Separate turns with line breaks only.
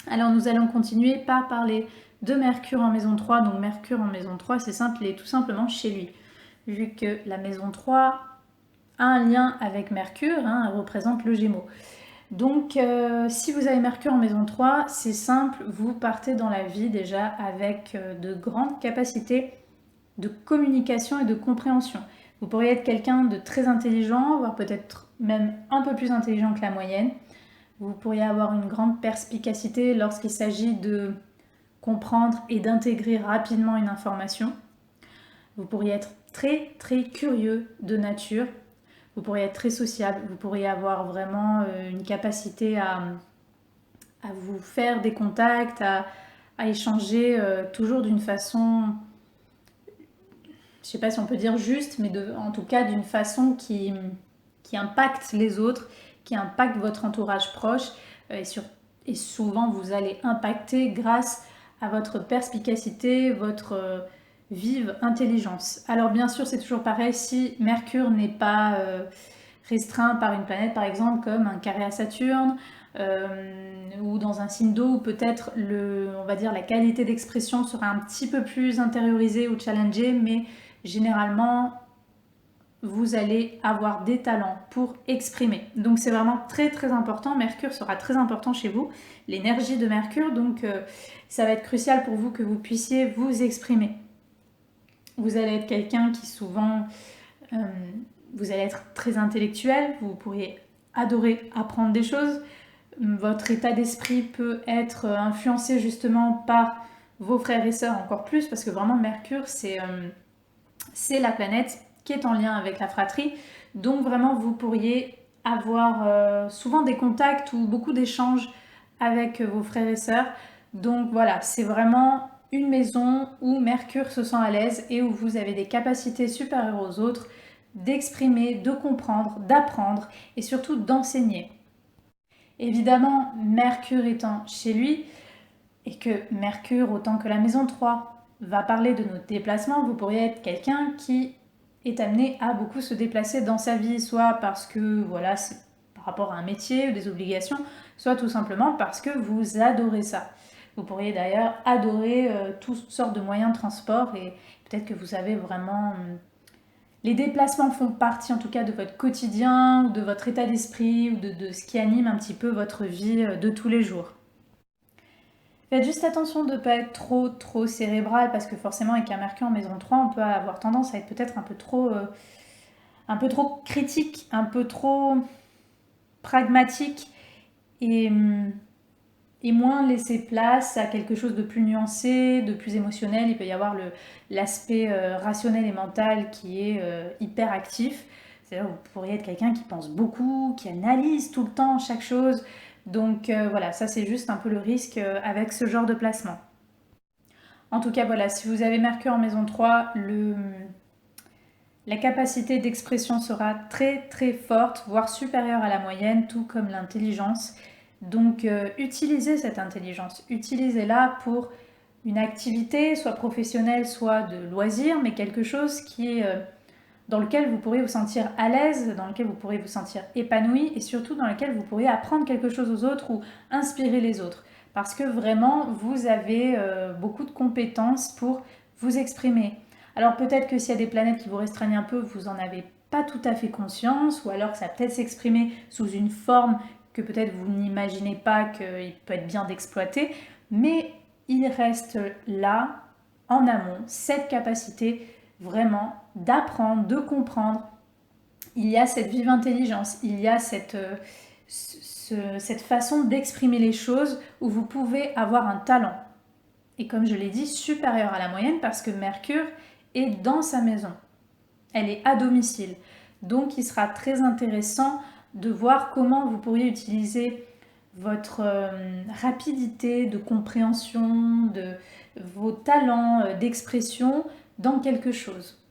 Alors nous allons continuer par parler de Mercure en maison 3. Donc Mercure en maison 3, c'est simple, il est tout simplement chez lui. Vu que la maison 3 a un lien avec Mercure, hein, elle représente le Gémeaux. Donc si vous avez Mercure en maison 3, c'est simple, vous partez dans la vie déjà avec de grandes capacités de communication et de compréhension. Vous pourriez être quelqu'un de très intelligent, voire peut-être même un peu plus intelligent que la moyenne. Vous pourriez avoir une grande perspicacité lorsqu'il s'agit de comprendre et d'intégrer rapidement une information. Vous pourriez être très très curieux de nature. Vous pourriez être très sociable. Vous pourriez avoir vraiment une capacité à vous faire des contacts, à échanger toujours d'une façon, je ne sais pas si on peut dire juste, mais en tout cas d'une façon qui impacte les autres, qui impacte votre entourage proche. Et souvent, vous allez impacter grâce à votre perspicacité, votre vive intelligence. Alors bien sûr, c'est toujours pareil, si Mercure n'est pas restreint par une planète, par exemple, comme un carré à Saturne, ou dans un signe d'eau où peut-être on va dire la qualité d'expression sera un petit peu plus intériorisée ou challengée, mais généralement vous allez avoir des talents pour exprimer. Donc c'est vraiment très très important. Mercure sera très important chez vous, l'énergie de Mercure, donc ça va être crucial pour vous que vous puissiez vous exprimer. Vous allez être quelqu'un qui souvent, vous allez être très intellectuel, vous pourriez adorer apprendre des choses. Votre état d'esprit peut être influencé justement par vos frères et sœurs encore plus, parce que vraiment Mercure c'est la planète qui est en lien avec la fratrie. Donc vraiment, vous pourriez avoir souvent des contacts ou beaucoup d'échanges avec vos frères et sœurs. Donc voilà, c'est vraiment une maison où Mercure se sent à l'aise et où vous avez des capacités supérieures aux autres d'exprimer, de comprendre, d'apprendre et surtout d'enseigner. Évidemment, Mercure étant chez lui, et que Mercure, autant que la maison 3, va parler de nos déplacements, vous pourriez être quelqu'un qui est amené à beaucoup se déplacer dans sa vie, soit parce que voilà, c'est par rapport à un métier ou des obligations, soit tout simplement parce que vous adorez ça. Vous pourriez d'ailleurs adorer toutes sortes de moyens de transport et peut-être que vous avez vraiment... les déplacements font partie en tout cas de votre quotidien, ou de votre état d'esprit, ou de ce qui anime un petit peu votre vie de tous les jours. Faites juste attention de ne pas être trop cérébral parce que forcément avec un Mercure en maison 3, on peut avoir tendance à être peut-être un peu trop critique, un peu trop pragmatique et, et moins laisser place à quelque chose de plus nuancé, de plus émotionnel. Il peut y avoir l'aspect rationnel et mental qui est hyper actif. C'est-à-dire que vous pourriez être quelqu'un qui pense beaucoup, qui analyse tout le temps chaque chose. Donc voilà, ça c'est juste un peu le risque avec ce genre de placement. En tout cas, voilà, si vous avez Mercure en maison 3, la capacité d'expression sera très très forte, voire supérieure à la moyenne, tout comme l'intelligence. Donc utilisez cette intelligence, utilisez-la pour une activité, soit professionnelle, soit de loisir, mais quelque chose qui est dans lequel vous pourrez vous sentir à l'aise, dans lequel vous pourrez vous sentir épanoui et surtout dans lequel vous pourrez apprendre quelque chose aux autres ou inspirer les autres. Parce que vraiment, vous avez beaucoup de compétences pour vous exprimer. Alors peut-être que s'il y a des planètes qui vous restreignent un peu, vous n'en avez pas tout à fait conscience, ou alors que ça peut-être s'exprimer sous une forme que peut-être vous n'imaginez pas qu'il peut être bien d'exploiter, mais il reste là, en amont, cette capacité vraiment d'apprendre, de comprendre. Il y a cette vive intelligence, il y a cette façon d'exprimer les choses où vous pouvez avoir un talent. Et comme je l'ai dit, supérieur à la moyenne parce que Mercure est dans sa maison. Elle est à domicile. Donc il sera très intéressant de voir comment vous pourriez utiliser votre rapidité de compréhension, de vos talents d'expression dans quelque chose.